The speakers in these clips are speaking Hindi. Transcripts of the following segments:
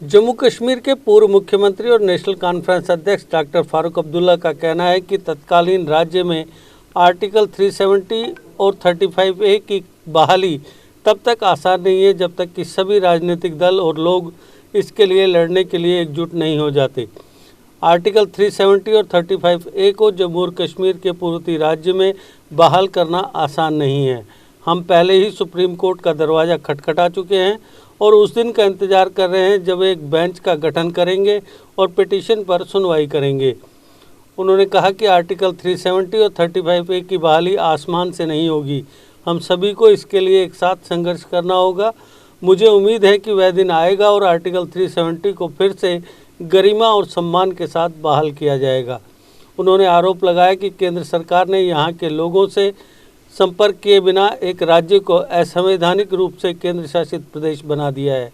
जम्मू कश्मीर के पूर्व मुख्यमंत्री और नेशनल कॉन्फ्रेंस अध्यक्ष डॉक्टर फारूक अब्दुल्ला का कहना है कि तत्कालीन राज्य में आर्टिकल 370 और 35A की बहाली तब तक आसान नहीं है जब तक कि सभी राजनीतिक दल और लोग इसके लिए लड़ने के लिए एकजुट नहीं हो जाते। आर्टिकल 370 और 35A को जम्मू और कश्मीर के पूर्वोत्तर राज्य में बहाल करना आसान नहीं है। हम पहले ही सुप्रीम कोर्ट का दरवाज़ा खटखटा चुके हैं और उस दिन का इंतज़ार कर रहे हैं जब एक बेंच का गठन करेंगे और पिटीशन पर सुनवाई करेंगे। उन्होंने कहा कि आर्टिकल 370 और 35A की बहाली आसमान से नहीं होगी। हम सभी को इसके लिए एक साथ संघर्ष करना होगा। मुझे उम्मीद है कि वह दिन आएगा और आर्टिकल 370 को फिर से गरिमा और सम्मान के साथ बहाल किया जाएगा। उन्होंने आरोप लगाया कि केंद्र सरकार ने यहाँ के लोगों से संपर्क किए बिना एक राज्य को असंवैधानिक रूप से केंद्र शासित प्रदेश बना दिया है।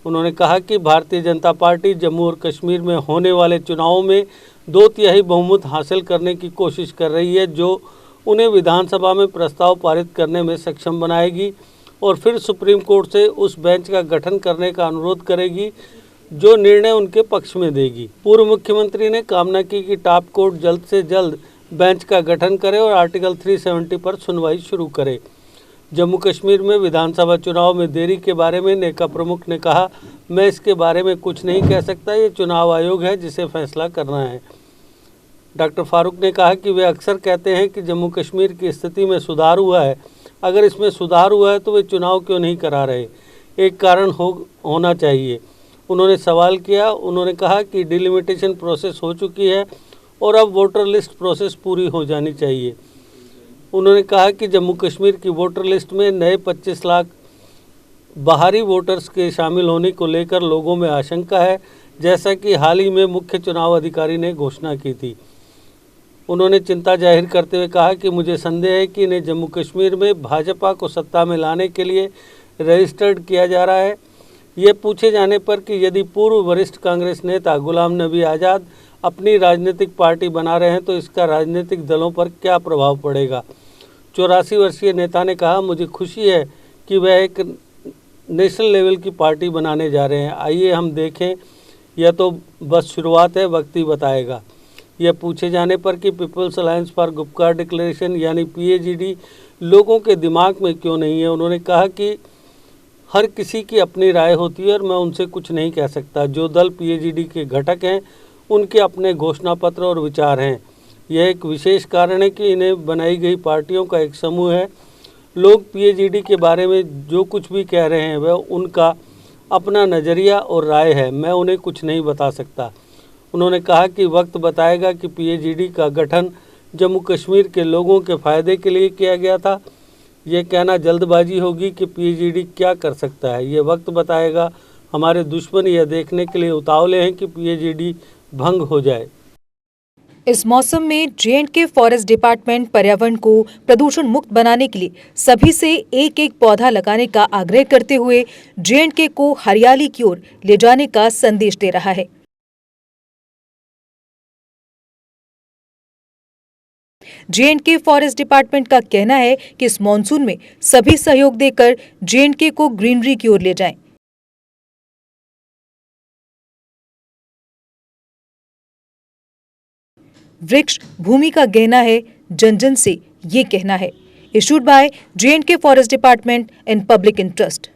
उन्होंने कहा कि भारतीय जनता पार्टी जम्मू और कश्मीर में होने वाले चुनावों में 2/3 बहुमत हासिल करने की कोशिश कर रही है, जो उन्हें विधानसभा में प्रस्ताव पारित करने में सक्षम बनाएगी और फिर सुप्रीम कोर्ट से उस बेंच का गठन करने का अनुरोध करेगी जो निर्णय उनके पक्ष में देगी। पूर्व मुख्यमंत्री ने कामना की कि टॉप कोर्ट जल्द से जल्द बेंच का गठन करे और आर्टिकल 370 पर सुनवाई शुरू करे। जम्मू कश्मीर में विधानसभा चुनाव में देरी के बारे में नेका प्रमुख ने कहा, मैं इसके बारे में कुछ नहीं कह सकता, ये चुनाव आयोग है जिसे फैसला करना है। डॉक्टर फारूक ने कहा कि वे अक्सर कहते हैं कि जम्मू कश्मीर की स्थिति में सुधार हुआ है। अगर इसमें सुधार हुआ है तो वे चुनाव क्यों नहीं करा रहे? एक कारण होना चाहिए। उन्होंने सवाल किया। उन्होंने कहा कि डिलिमिटेशन प्रोसेस हो चुकी है और अब वोटर लिस्ट प्रोसेस पूरी हो जानी चाहिए। उन्होंने कहा कि जम्मू कश्मीर की वोटर लिस्ट में नए 25 लाख बाहरी वोटर्स के शामिल होने को लेकर लोगों में आशंका है, जैसा कि हाल ही में मुख्य चुनाव अधिकारी ने घोषणा की थी। उन्होंने चिंता जाहिर करते हुए कहा कि मुझे संदेह है कि इन्हें जम्मू कश्मीर में भाजपा को सत्ता में लाने के लिए रजिस्टर्ड किया जा रहा है। ये पूछे जाने पर कि यदि पूर्व वरिष्ठ कांग्रेस नेता गुलाम नबी आज़ाद अपनी राजनीतिक पार्टी बना रहे हैं तो इसका राजनीतिक दलों पर क्या प्रभाव पड़ेगा। 84 वर्षीय नेता ने कहा, मुझे खुशी है कि वह एक नेशनल लेवल की पार्टी बनाने जा रहे हैं। आइए हम देखें, यह तो बस शुरुआत है, वक्त ही बताएगा। यह पूछे जाने पर कि peoples alliance for Gupkar declaration यानी PAGD लोगों के दिमाग में क्यों नहीं है, उन्होंने कहा कि हर किसी की अपनी राय होती है और मैं उनसे कुछ नहीं कह सकता। जो दल PAGD के घटक हैं उनके अपने घोषणा पत्र और विचार हैं। यह एक विशेष कारण है कि इन्हें बनाई गई पार्टियों का एक समूह है। लोग PAGD के बारे में जो कुछ भी कह रहे हैं वह उनका अपना नज़रिया और राय है, मैं उन्हें कुछ नहीं बता सकता। उन्होंने कहा कि वक्त बताएगा कि PAGD का गठन जम्मू कश्मीर के लोगों के फ़ायदे के लिए किया गया था। ये कहना जल्दबाजी होगी कि PAGD क्या कर सकता है, ये वक्त बताएगा। हमारे दुश्मन यह देखने के लिए उतावले हैं कि PAGD भंग हो जाए। इस मौसम में J&K फॉरेस्ट डिपार्टमेंट पर्यावरण को प्रदूषण मुक्त बनाने के लिए सभी से एक एक पौधा लगाने का आग्रह करते हुए J&K को हरियाली की ओर ले जाने का संदेश दे रहा है। J&K फॉरेस्ट डिपार्टमेंट का कहना है कि इस मॉनसून में सभी सहयोग देकर J&K को ग्रीनरी की ओर ले जाएं। वृक्ष भूमि का गहना है, जन जन से ये कहना है। Issued by J&K forest department in public interest.